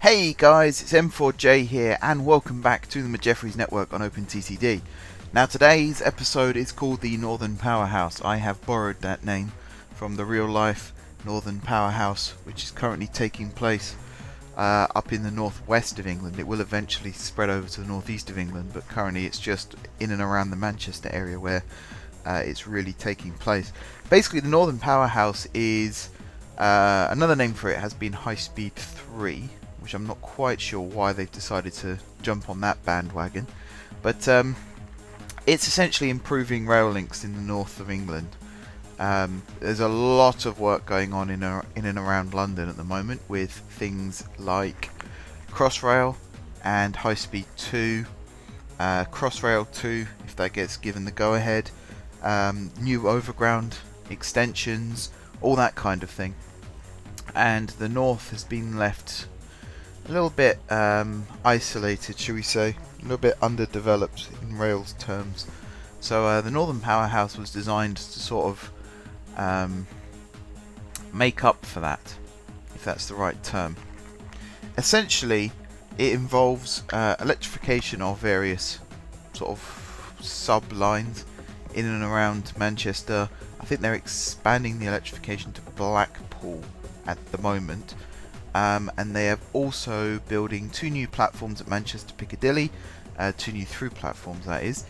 Hey guys, it's M4J here and welcome back to the Jeffries Network on OpenTTD. Now today's episode is called the Northern Powerhouse. I have borrowed that name from the real life Northern Powerhouse, which is currently taking place up in the northwest of England. It will eventually spread over to the northeast of England, but currently it's just in and around the Manchester area where it's really taking place. Basically the Northern Powerhouse is, another name for it has been High Speed 3, which I'm not quite sure why they've decided to jump on that bandwagon, but it's essentially improving rail links in the north of England. There's a lot of work going on in and around London at the moment with things like Crossrail and High Speed 2, Crossrail 2 if that gets given the go-ahead, new overground extensions, all that kind of thing. And the north has been left a little bit isolated, shall we say, a little bit underdeveloped in Rails terms. So the Northern Powerhouse was designed to sort of make up for that, if that's the right term. Essentially, it involves electrification of various sort of sub-lines in and around Manchester. I think they're expanding the electrification to Blackpool at the moment. And they are also building 2 new platforms at Manchester Piccadilly, 2 new through platforms that is,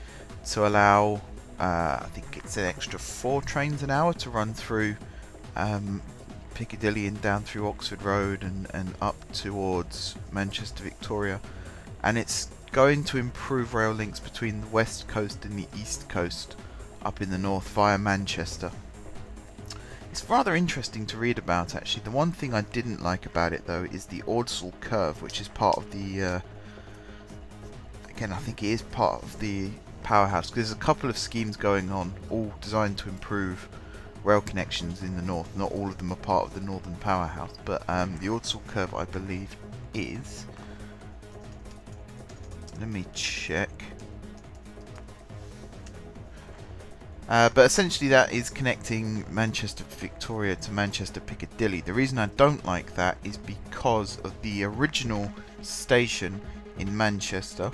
to allow, I think it's an extra 4 trains an hour to run through Piccadilly and down through Oxford Road and up towards Manchester Victoria. And it's going to improve rail links between the west coast and the east coast up in the north via Manchester. It's rather interesting to read about, actually. The one thing I didn't like about it, though, is the Ordsall curve, which is part of the again, I think it is part of the Powerhouse, because there's a couple of schemes going on, all designed to improve rail connections in the north. Not all of them are part of the Northern Powerhouse, but the Ordsall curve, I believe, is, let me check. But essentially that is connecting Manchester Victoria to Manchester Piccadilly. The reason I don't like that is because of the original station in Manchester,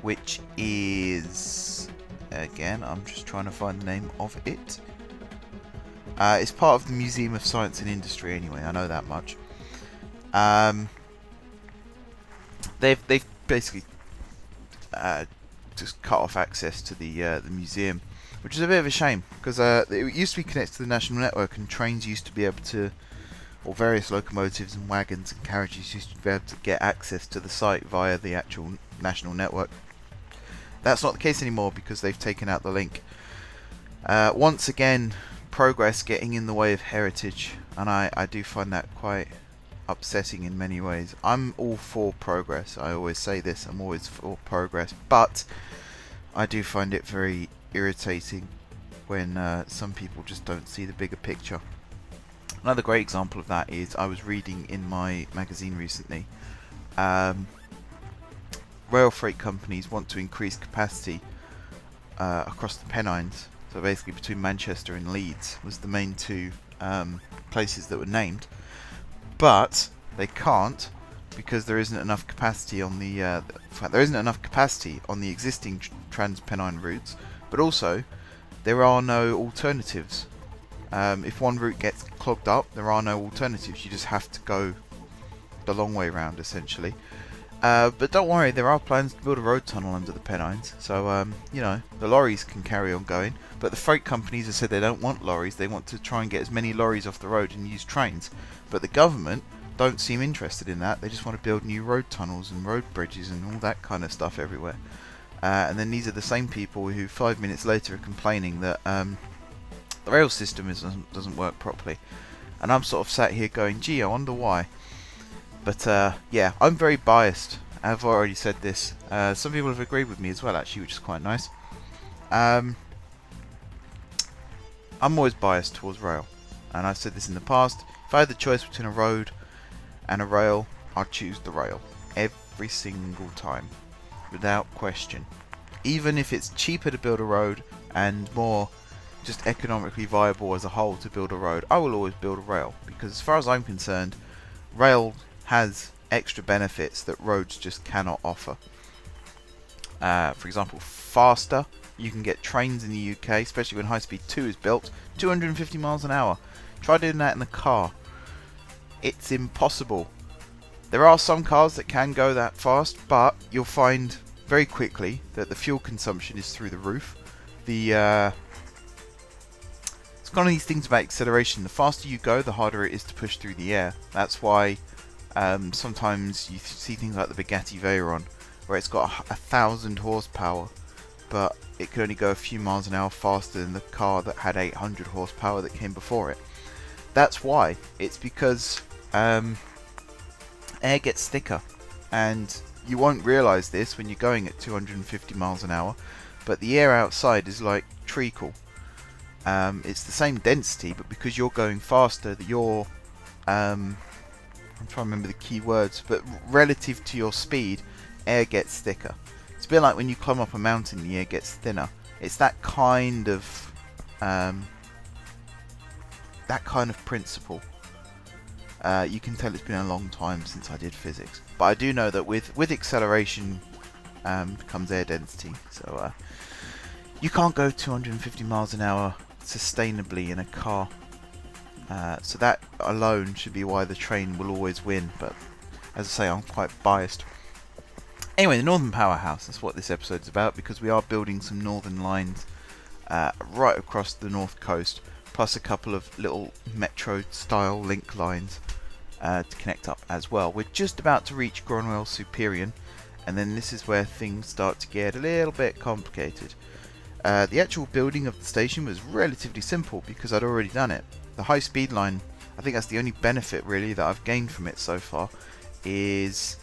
which is, again, I'm just trying to find the name of it. It's part of the Museum of Science and Industry anyway, I know that much. They've basically just cut off access to the museum, which is a bit of a shame, because it used to be connected to the national network, and trains used to be able to, or various locomotives and wagons and carriages used to be able to get access to the site via the actual national network. That's not the case anymore because they've taken out the link. Once again, progress getting in the way of heritage, and I do find that quite upsetting in many ways. I'm all for progress, I always say this, I'm always for progress, but I do find it very irritating when some people just don't see the bigger picture. Another great example of that is, I was reading in my magazine recently, rail freight companies want to increase capacity across the Pennines, so basically between Manchester and Leeds was the main 2 places that were named. But they can't, because there isn't enough capacity on the there isn't enough capacity on the existing Trans-Pennine routes, but also there are no alternatives. If one route gets clogged up, there are no alternatives. You just have to go the long way round, essentially. But don't worry, there are plans to build a road tunnel under the Pennines, so you know, the lorries can carry on going. But the freight companies have said they don't want lorries, they want to try and get as many lorries off the road and use trains. But the government don't seem interested in that, they just want to build new road tunnels and road bridges and all that kind of stuff everywhere. And then these are the same people who 5 minutes later are complaining that the rail system doesn't work properly. And I'm sort of sat here going, gee, I wonder why. But yeah, I'm very biased. I've already said this. Some people have agreed with me as well, actually, which is quite nice. I'm always biased towards rail, and I've said this in the past. If I had the choice between a road and a rail, I'd choose the rail every single time, without question. Even if it's cheaper to build a road and more just economically viable as a whole to build a road, I will always build a rail, because as far as I'm concerned, rail has extra benefits that roads just cannot offer. For example, faster. You can get trains in the UK, especially when High Speed 2 is built, 250 miles an hour. Try doing that in a car. It's impossible. There are some cars that can go that fast, but you'll find very quickly that the fuel consumption is through the roof. It's one of these things about acceleration. The faster you go, the harder it is to push through the air. That's why sometimes you see things like the Bugatti Veyron, where it's got 1,000 horsepower, but it could only go a few miles an hour faster than the car that had 800 horsepower that came before it. That's why. It's because air gets thicker, and you won't realise this when you're going at 250 miles an hour, but the air outside is like treacle. It's the same density, but because you're going faster, I'm trying to remember the key words, but relative to your speed, air gets thicker. It's a bit like when you climb up a mountain, the air gets thinner. It's that kind of principle. You can tell it's been a long time since I did physics, but I do know that with acceleration comes air density. So you can't go 250 miles an hour sustainably in a car. So that alone should be why the train will always win. But as I say, I'm quite biased. Anyway, the Northern Powerhouse, that's what this episode is about, because we are building some northern lines right across the north coast, plus a couple of little metro-style link lines to connect up as well. We're just about to reach Gronwell-Superior, and then this is where things start to get a little bit complicated. The actual building of the station was relatively simple because I'd already done it. The high-speed line, I think that's the only benefit really that I've gained from it so far, is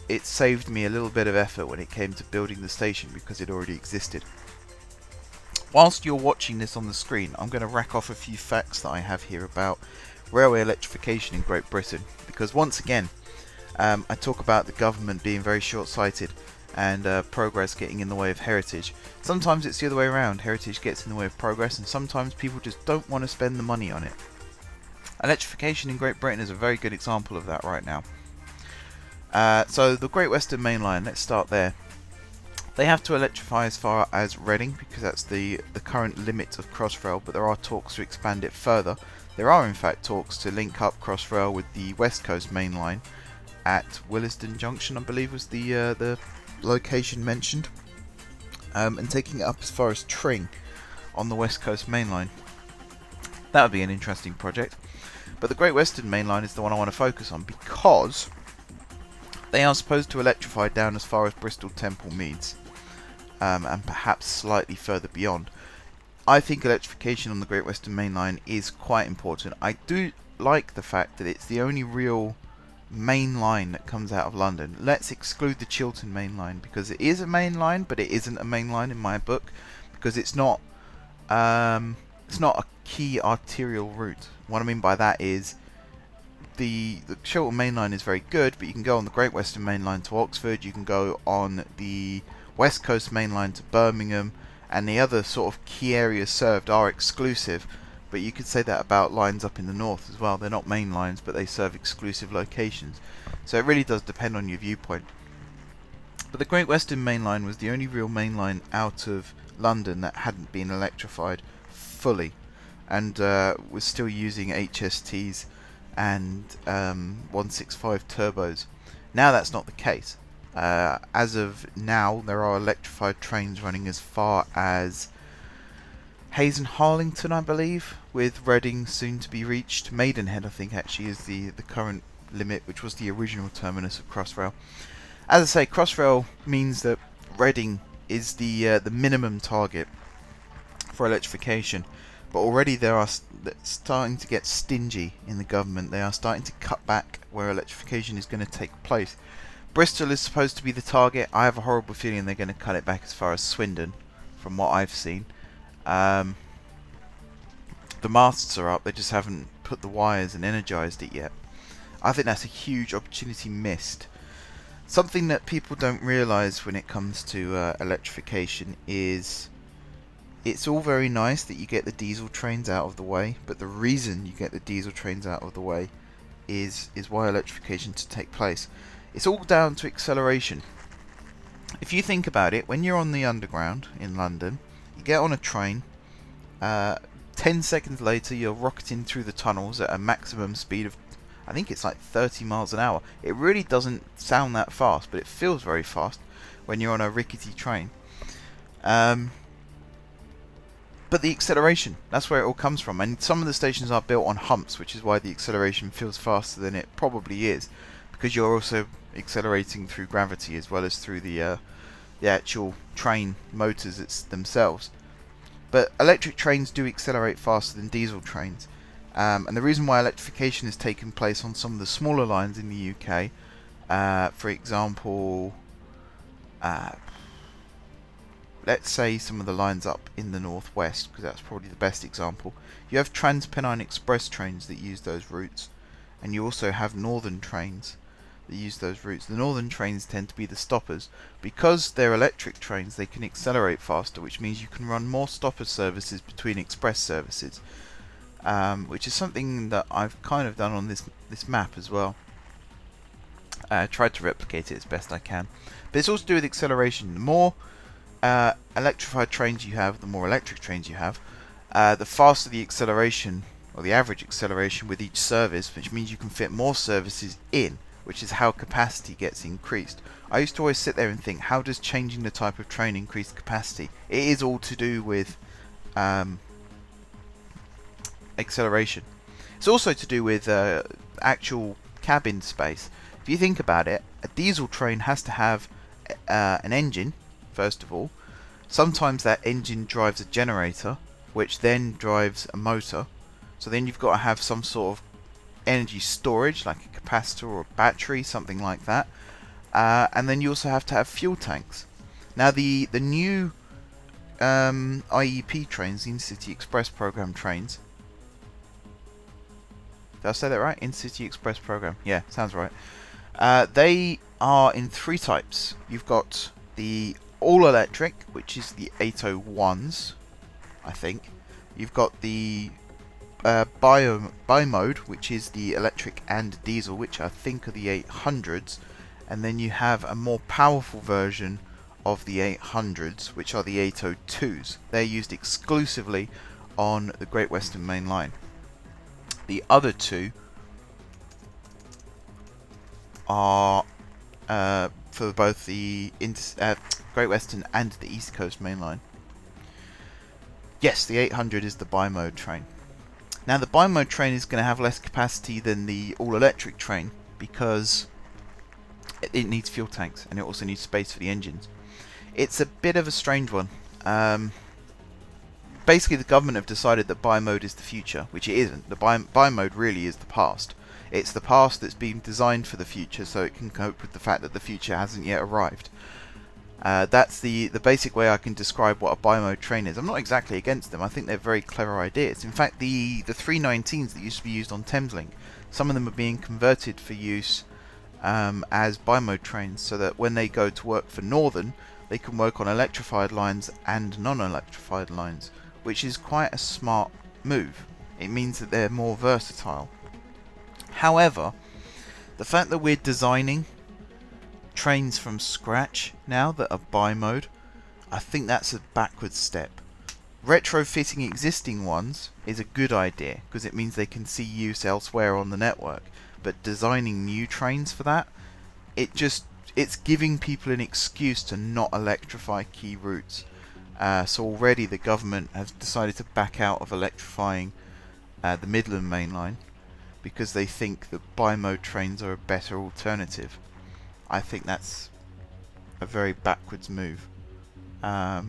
it saved me a little bit of effort when it came to building the station because it already existed. Whilst you're watching this on the screen, I'm going to rack off a few facts that I have here about railway electrification in Great Britain, because once again I talk about the government being very short-sighted and progress getting in the way of heritage. Sometimes it's the other way around, heritage gets in the way of progress, and sometimes people just don't want to spend the money on it. Electrification in Great Britain is a very good example of that right now. So the Great Western Main Line, let's start there. They have to electrify as far as Reading because that's the current limit of Crossrail, but there are talks to expand it further. There are in fact talks to link up Crossrail with the West Coast Main Line at Willesden Junction, I believe was the location mentioned, and taking it up as far as Tring on the West Coast Main Line. That would be an interesting project. But the Great Western Main Line is the one I want to focus on because they are supposed to electrify down as far as Bristol Temple Meads, and perhaps slightly further beyond. I think electrification on the Great Western Main Line is quite important. I do like the fact that it's the only real main line that comes out of London. Let's exclude the Chiltern Main Line because it is a main line, but it isn't a main line in my book because it's not a key arterial route. What I mean by that is the Chiltern Main Line is very good, but you can go on the Great Western Main Line to Oxford, you can go on the West Coast Main Line to Birmingham, and the other sort of key areas served are exclusive, but you could say that about lines up in the north as well. They're not main lines, but they serve exclusive locations. So it really does depend on your viewpoint. But the Great Western Main Line was the only real main line out of London that hadn't been electrified fully, and was still using HSTs and 165 turbos. Now that's not the case. As of now, there are electrified trains running as far as Hayes and Harlington, I believe, with Reading soon to be reached. Maidenhead, I think, actually is the current limit, which was the original terminus of Crossrail. As I say, Crossrail means that Reading is the minimum target for electrification, but already they are starting to get stingy in the government. They are starting to cut back where electrification is going to take place. Bristol is supposed to be the target. I have a horrible feeling they're going to cut it back as far as Swindon, from what I've seen. The masts are up, they just haven't put the wires and energized it yet. I think that's a huge opportunity missed. Something that people don't realise when it comes to electrification is it's all very nice that you get the diesel trains out of the way, but the reason you get the diesel trains out of the way is why electrification to take place. It's all down to acceleration. If you think about it, when you're on the underground in London, you get on a train, 10 seconds later you're rocketing through the tunnels at a maximum speed of, I think it's like 30 miles an hour. It really doesn't sound that fast, but it feels very fast when you're on a rickety train. But the acceleration, that's where it all comes from. And some of the stations are built on humps, which is why the acceleration feels faster than it probably is, because you're also accelerating through gravity as well as through the actual train motors themselves. But electric trains do accelerate faster than diesel trains. And the reason why electrification has taken place on some of the smaller lines in the UK, for example, let's say some of the lines up in the northwest, because that's probably the best example. You have Transpennine Express trains that use those routes, and you also have northern trains that use those routes. The northern trains tend to be the stoppers. Because they're electric trains, they can accelerate faster, which means you can run more stopper services between express services, which is something that I've kind of done on this map as well. Tried to replicate it as best I can. But it's all to do with acceleration. The more electrified trains you have, the more electric trains you have, the faster the acceleration, or the average acceleration with each service, which means you can fit more services in, which is how capacity gets increased. I used to always sit there and think, how does changing the type of train increase capacity? It is all to do with acceleration. It's also to do with actual cabin space. If you think about it, a diesel train has to have an engine, first of all. Sometimes that engine drives a generator, which then drives a motor. So then you've got to have some sort of energy storage, like a capacitor or a battery, something like that. And then you also have to have fuel tanks. Now the new IEP trains, the Intercity Express program trains. Did I say that right? Intercity Express program. Yeah, sounds right. They are in three types. You've got the all-electric, which is the 801s, I think. You've got the bi-mode, which is the electric and diesel, which I think are the 800s. And then you have a more powerful version of the 800s, which are the 802s. They're used exclusively on the Great Western Main Line. The other two are for both the Great Western and the East Coast Main Line. Yes, the 800 is the bi-mode train. Now the bi-mode train is going to have less capacity than the all-electric train because it needs fuel tanks and it also needs space for the engines. It's a bit of a strange one. Basically the government have decided that bi-mode is the future, which it isn't. The bi-mode really is the past. It's the past that's been designed for the future so it can cope with the fact that the future hasn't yet arrived. That's the basic way I can describe what a bi-mode train is. I'm not exactly against them. I think they're very clever ideas. In fact, the 319s that used to be used on Thameslink, some of them are being converted for use as bi-mode trains, so that when they go to work for Northern, they can work on electrified lines and non-electrified lines, which is quite a smart move. It means that they're more versatile. However, the fact that we're designing trains from scratch now that are bi-mode, I think that's a backward step. Retrofitting existing ones is a good idea because it means they can see use elsewhere on the network, but designing new trains for that, it's giving people an excuse to not electrify key routes. So already the government has decided to back out of electrifying the Midland Main Line because they think that bi-mode trains are a better alternative. I think that's a very backwards move. I'd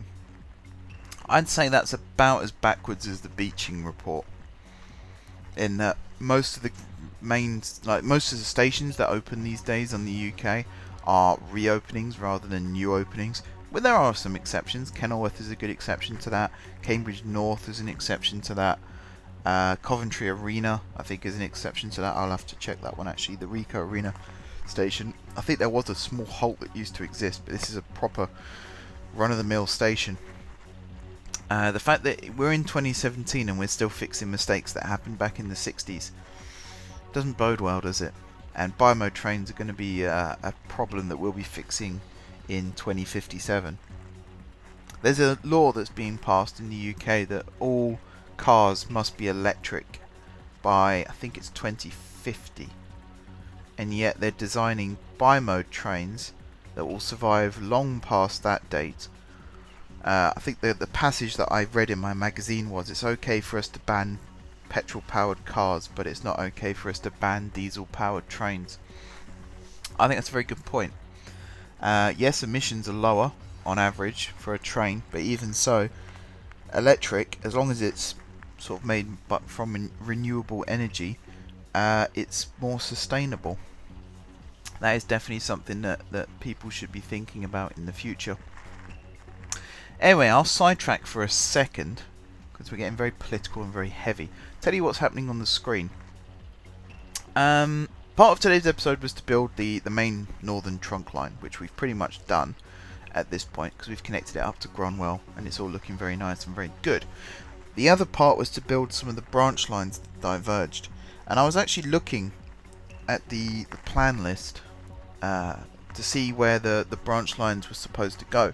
say that's about as backwards as the Beeching report, in that most of the most of the stations that open these days on the UK are reopenings rather than new openings. But there are some exceptions. Kenilworth is a good exception to that. Cambridge North is an exception to that. Coventry Arena, I think, is an exception to that. I'll have to check that one actually. The Rico Arena station. I think there was a small halt that used to exist, but this is a proper run-of-the-mill station. The fact that we're in 2017 and we're still fixing mistakes that happened back in the 60s Doesn't bode well, does it? And bi-mode trains are going to be a problem that we'll be fixing in 2057. There's a law that's being passed in the UK that all cars must be electric by, I think it's 2050. And yet they're designing bi-mode trains that will survive long past that date. I think the passage that I read in my magazine was, it's okay for us to ban petrol-powered cars, but it's not okay for us to ban diesel-powered trains. I think that's a very good point. Yes, emissions are lower on average for a train, but even so, electric, as long as it's sort of made from renewable energy, it's more sustainable. That is definitely something that people should be thinking about in the future. Anyway, I'll sidetrack for a second, because we're getting very political and very heavy. Tell you what's happening on the screen. Part of today's episode was to build the main northern trunk line, which we've pretty much done at this point, because we've connected it up to Gronwell, and it's all looking very nice and very good. The other part was to build some of the branch lines that diverged, and I was actually looking at the plan list to see where the branch lines were supposed to go,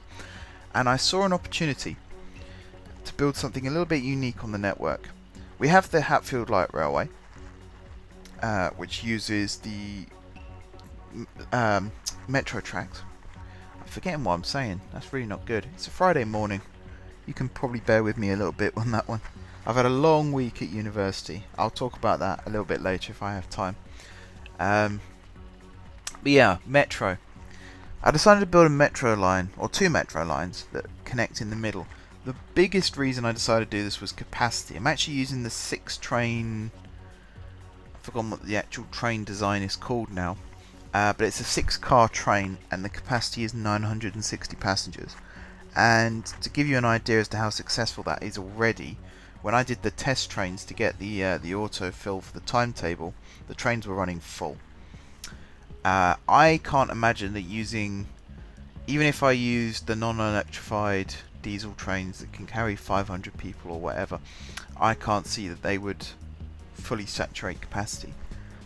and I saw an opportunity to build something a little bit unique on the network. We have the Hatfield Light Railway, which uses the metro tracks. I'm forgetting what I'm saying. That's really not good. It's a Friday morning. You can probably bear with me a little bit on that one. I've had a long week at university. I'll talk about that a little bit later if I have time. But yeah, metro. I decided to build a metro line, or two metro lines, that connect in the middle. The biggest reason I decided to do this was capacity. I'm actually using the 6-train... I've forgotten what the actual train design is called now. But it's a 6-car train, and the capacity is 960 passengers. And to give you an idea as to how successful that is already, when I did the test trains to get the autofill for the timetable, the trains were running full. I can't imagine that using, even if I used the non-electrified diesel trains that can carry 500 people or whatever, I can't see that they would fully saturate capacity.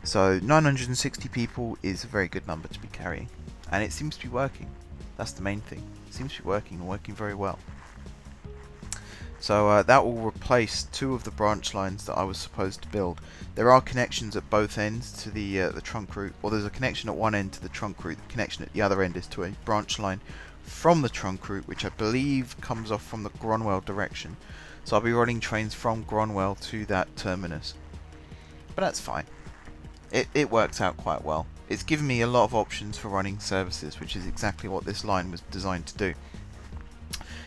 So 960 people is a very good number to be carrying, and it seems to be working. That's the main thing. It seems to be working, and working very well. So that will replace 2 of the branch lines that I was supposed to build. There are connections at both ends to the trunk route, or there's a connection at one end to the trunk route. The connection at the other end is to a branch line from the trunk route, which I believe comes off from the Gronwell direction. So I'll be running trains from Gronwell to that terminus. But that's fine. It works out quite well. It's given me a lot of options for running services, which is exactly what this line was designed to do.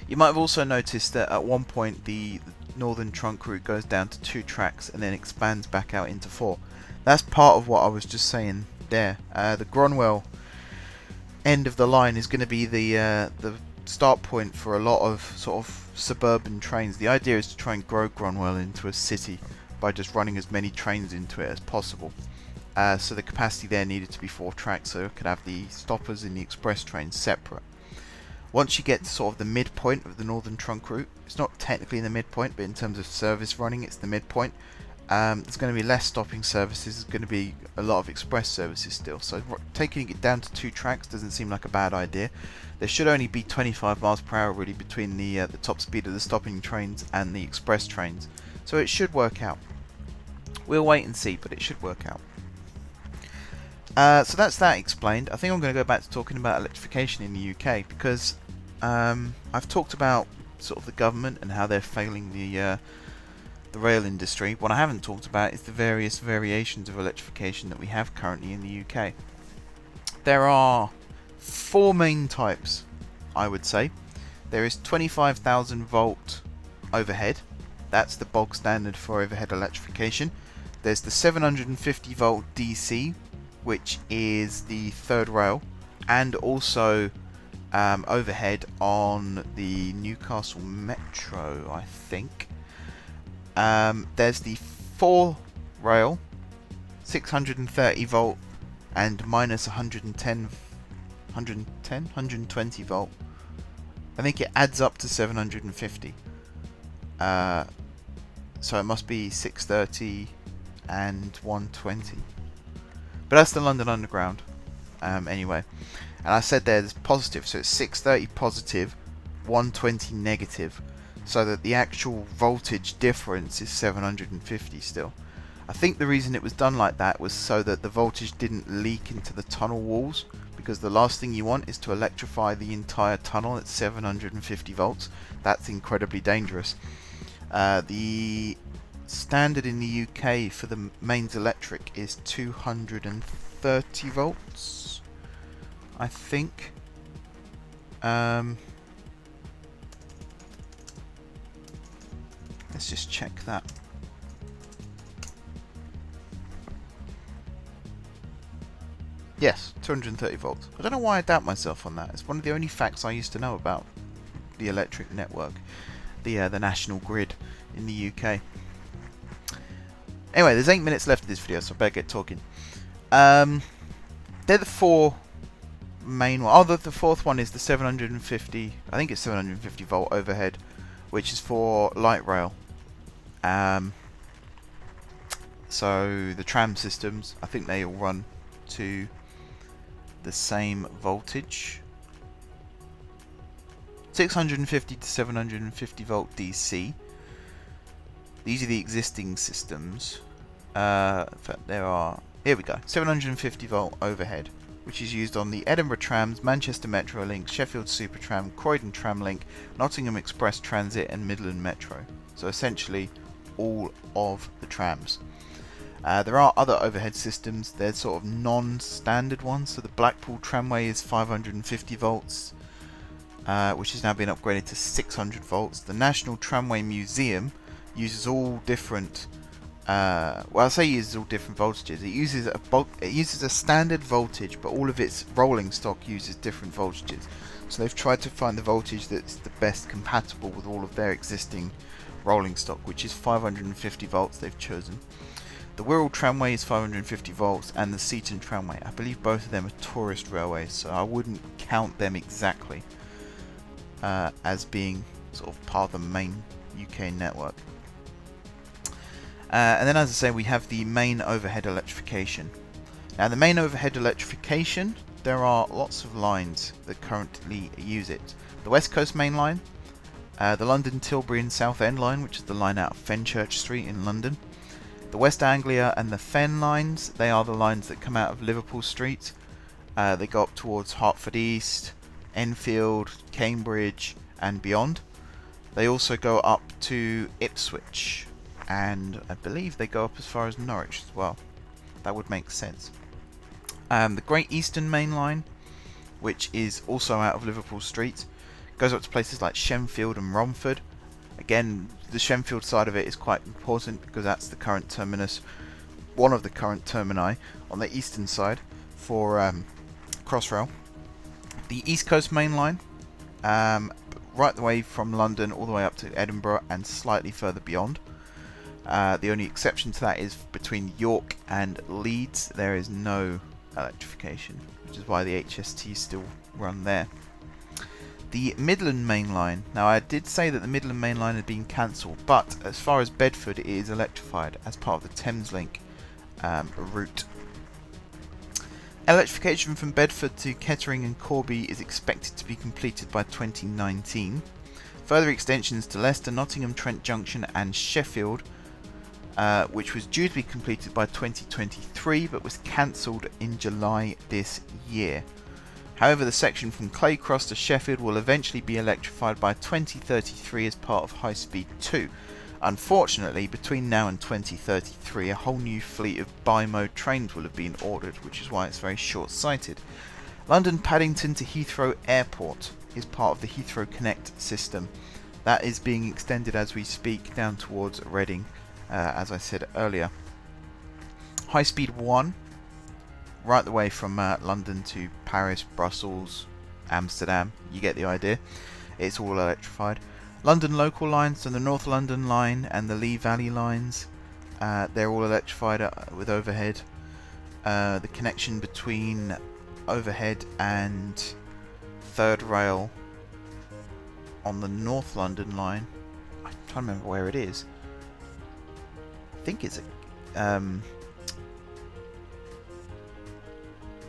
You might have also noticed that at one point the northern trunk route goes down to 2 tracks and then expands back out into 4. That's part of what I was just saying there. The Gronwell end of the line is going to be the start point for a lot of sort of suburban trains. The idea is to try and grow Gronwell into a city by just running as many trains into it as possible. So the capacity there needed to be 4 tracks, so it could have the stoppers and the express trains separate. Once you get to sort of the midpoint of the northern trunk route, it's not technically the midpoint, but in terms of service running, it's the midpoint. There's going to be less stopping services, there's going to be a lot of express services still. So taking it down to 2 tracks doesn't seem like a bad idea. There should only be 25 miles per hour really between the top speed of the stopping trains and the express trains. So it should work out. We'll wait and see, but it should work out. So that's that explained. I think I'm going to go back to talking about electrification in the UK, because I've talked about sort of the government and how they're failing the rail industry. What I haven't talked about is the various variations of electrification that we have currently in the UK. There are 4 main types, I would say. There is 25,000 volt overhead. That's the bog standard for overhead electrification. There's the 750 volt DC, which is the 3rd rail, and also overhead on the Newcastle Metro, I think. There's the 4 rail, 630 volt, and minus 120 volt. I think it adds up to 750. So it must be 630 and 120. But that's the London Underground. Anyway, and I said there's positive, so it's 630 positive, 120 negative, so that the actual voltage difference is 750 still. I think the reason it was done like that was so that the voltage didn't leak into the tunnel walls, because the last thing you want is to electrify the entire tunnel at 750 volts. That's incredibly dangerous. The standard in the UK for the mains electric is 230 volts, I think. Let's just check that. Yes, 230 volts. I don't know why I doubt myself on that. It's one of the only facts I used to know about the electric network, the national grid in the UK. Anyway, there's 8 minutes left of this video, so I better get talking. They're the 4 main ones. Oh, the fourth one is the 750, I think it's 750 volt overhead, which is for light rail. So the tram systems, I think they all run to the same voltage. 650 to 750 volt DC. These are the existing systems. In fact, there are, here we go, 750 volt overhead, which is used on the Edinburgh Trams, Manchester Metro Link, Sheffield Supertram, Croydon Tramlink, Nottingham Express Transit and Midland Metro. So essentially all of the trams. There are other overhead systems. They're sort of non-standard ones. So the Blackpool Tramway is 550 volts, which has now been upgraded to 600 volts. The National Tramway Museum uses all different, well, I say uses all different voltages. It uses a standard voltage, but all of its rolling stock uses different voltages. So they've tried to find the voltage that's the best compatible with all of their existing rolling stock, which is 550 volts they've chosen. The Wirral Tramway is 550 volts, and the Seaton Tramway. I believe both of them are tourist railways, so I wouldn't count them exactly as being sort of part of the main UK network. And then, as I say, we have the main overhead electrification. Now, the main overhead electrification, there are lots of lines that currently use it. The West Coast Main Line, the London Tilbury and Southend Line, which is the line out of Fenchurch Street in London. The West Anglia and the Fen lines, they are the lines that come out of Liverpool Street. They go up towards Hertford East, Enfield, Cambridge and beyond. They also go up to Ipswich, and I believe they go up as far as Norwich as well. That would make sense. The Great Eastern Main Line, which is also out of Liverpool Street, goes up to places like Shenfield and Romford. Again, the Shenfield side of it is quite important because that's the current terminus, one of the current termini on the eastern side for Crossrail. The East Coast Main Line, right the way from London all the way up to Edinburgh and slightly further beyond. The only exception to that is between York and Leeds. There is no electrification, which is why the HSTs still run there. The Midland Main Line. Now, I did say that the Midland Main Line had been cancelled, but as far as Bedford, it is electrified as part of the Thameslink route. Electrification from Bedford to Kettering and Corby is expected to be completed by 2019. Further extensions to Leicester, Nottingham, Trent Junction and Sheffield, which was due to be completed by 2023 but was cancelled in July this year. However, the section from Clay Cross to Sheffield will eventually be electrified by 2033 as part of High Speed 2. Unfortunately, between now and 2033, a whole new fleet of bi-mode trains will have been ordered, which is why it's very short-sighted. London Paddington to Heathrow Airport is part of the Heathrow Connect system. That is being extended as we speak down towards Reading, as I said earlier. High Speed 1, right the way from London to Paris, Brussels, Amsterdam, you get the idea. It's all electrified. London local lines, so the North London line and the Lee Valley lines, they're all electrified with overhead. The connection between overhead and third rail on the North London line, I'm trying to remember where it is. I think it's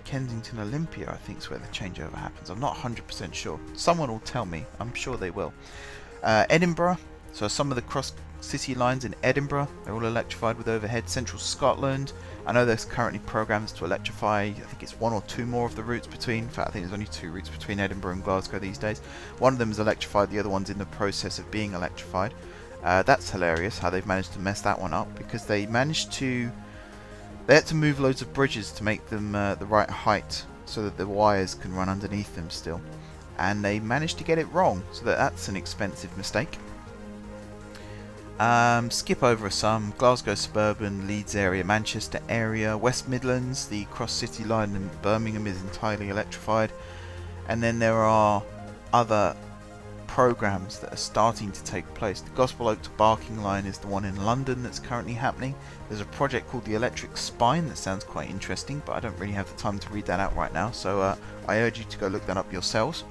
Kensington Olympia, I think, is where the changeover happens. I'm not 100% sure. Someone will tell me. I'm sure they will. Edinburgh. So some of the cross-city lines in Edinburgh, they're all electrified with overhead. Central Scotland. I know there's currently programs to electrify, I think it's 1 or 2 more of the routes between. In fact, I think there's only 2 routes between Edinburgh and Glasgow these days. One of them is electrified, the other one's in the process of being electrified. That's hilarious how they've managed to mess that one up, because they had to move loads of bridges to make them the right height so that the wires can run underneath them still. And they managed to get it wrong, so that's an expensive mistake. Skip over some. Glasgow suburban, Leeds area, Manchester area, West Midlands, the cross-city line in Birmingham is entirely electrified. And then there are other programs that are starting to take place. The Gospel Oak to Barking line is the one in London that's currently happening. There's a project called the Electric Spine that sounds quite interesting, but I don't really have the time to read that out right now, so I urge you to go look that up yourselves.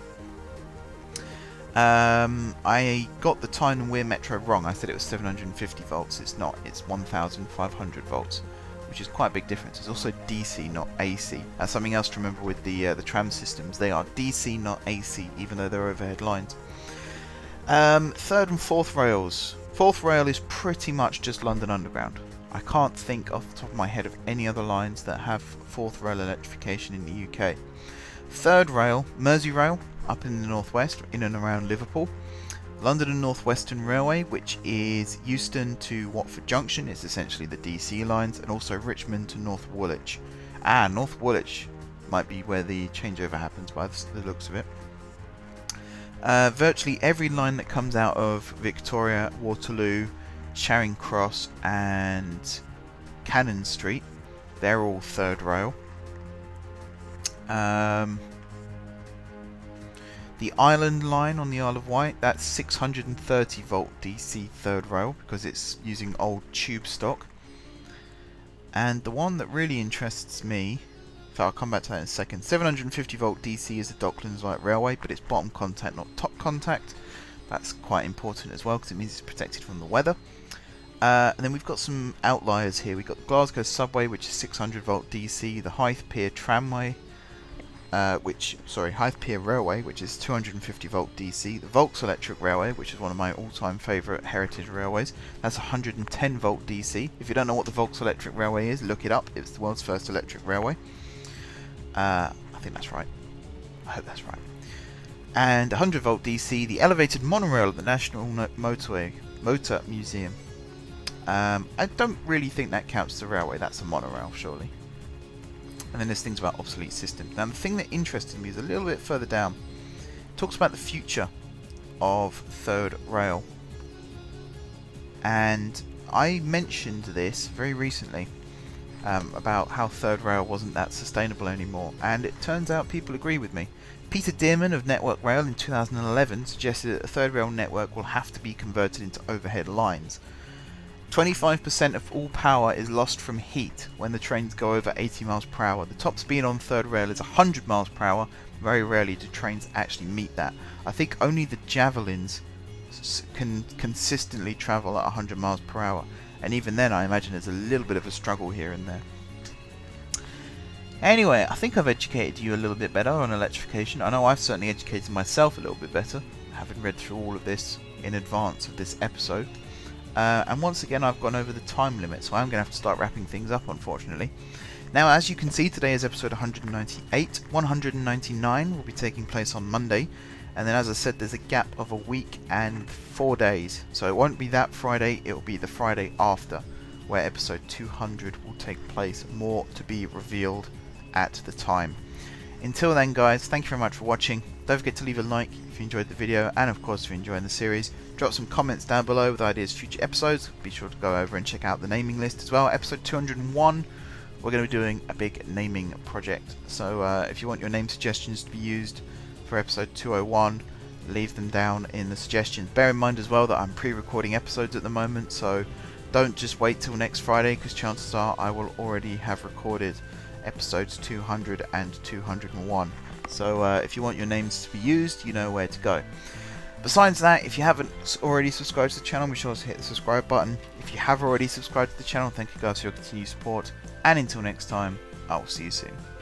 I got the Tyne and Wear Metro wrong. I said it was 750 volts. It's not. It's 1,500 volts, which is quite a big difference. It's also DC, not AC. That's something else to remember with the tram systems. They are DC, not AC, even though they're overhead lines. Third and fourth rails. Fourth rail is pretty much just London Underground. I can't think off the top of my head of any other lines that have fourth rail electrification in the UK. Third rail, Merseyrail, up in the northwest, in and around Liverpool. London and North Western Railway, which is Euston to Watford Junction, is essentially the DC lines, and also Richmond to North Woolwich. North Woolwich might be where the changeover happens by the looks of it. Virtually every line that comes out of Victoria, Waterloo, Charing Cross and Cannon Street, they're all third rail. The Island line on the Isle of Wight, that's 630 volt DC third rail because it's using old tube stock. And the one that really interests me, in fact I'll come back to that in a second, 750 volt DC is the Docklands Light Railway, but it's bottom contact, not top contact. That's quite important as well because it means it's protected from the weather. And then we've got some outliers here. We've got the Glasgow Subway, which is 600 volt DC, the Hythe Pier Tramway, Hythe Pier Railway, which is 250 volt DC, the Volks Electric Railway, which is one of my all-time favourite heritage railways, that's 110 volt DC. If you don't know what the Volks Electric Railway is, look it up. It's the world's first electric railway. I think that's right. I hope that's right. And 100 volt DC, the elevated monorail at the National Motor Museum. I don't really think that counts as a railway. That's a monorail, surely. And then there's things about obsolete systems. Now the thing that interested me is a little bit further down. It talks about the future of third rail. And I mentioned this very recently about how third rail wasn't that sustainable anymore. And it turns out people agree with me. Peter Dearman of Network Rail in 2011 suggested that the third rail network will have to be converted into overhead lines. 25% of all power is lost from heat when the trains go over 80 miles per hour. The top speed on third rail is 100 miles per hour. Very rarely do trains actually meet that. I think only the Javelins can consistently travel at 100 miles per hour. And even then I imagine there's a little bit of a struggle here and there. Anyway, I think I've educated you a little bit better on electrification. I know I've certainly educated myself a little bit better, having read through all of this in advance of this episode. And once again I've gone over the time limit, so I'm going to have to start wrapping things up, unfortunately. Now, as you can see, today is episode 198. 199 will be taking place on Monday, and then as I said, there's a gap of a week and 4 days. So it won't be that Friday, it will be the Friday after, where episode 200 will take place. More to be revealed at the time. Until then, guys, thank you very much for watching. Don't forget to leave a like if you enjoyed the video, and of course if you're enjoying the series, drop some comments down below with ideas for future episodes. Be sure to go over and check out the naming list as well. Episode 201, we're going to be doing a big naming project, so if you want your name suggestions to be used for episode 201, leave them down in the suggestions. Bear in mind as well that I'm pre-recording episodes at the moment, so don't just wait till next Friday, because chances are I will already have recorded episodes 200 and 201. So if you want your names to be used, you know where to go. Besides that, if you haven't already subscribed to the channel, be sure to hit the subscribe button. If you have already subscribed to the channel, thank you guys for your continued support. And until next time, I will see you soon.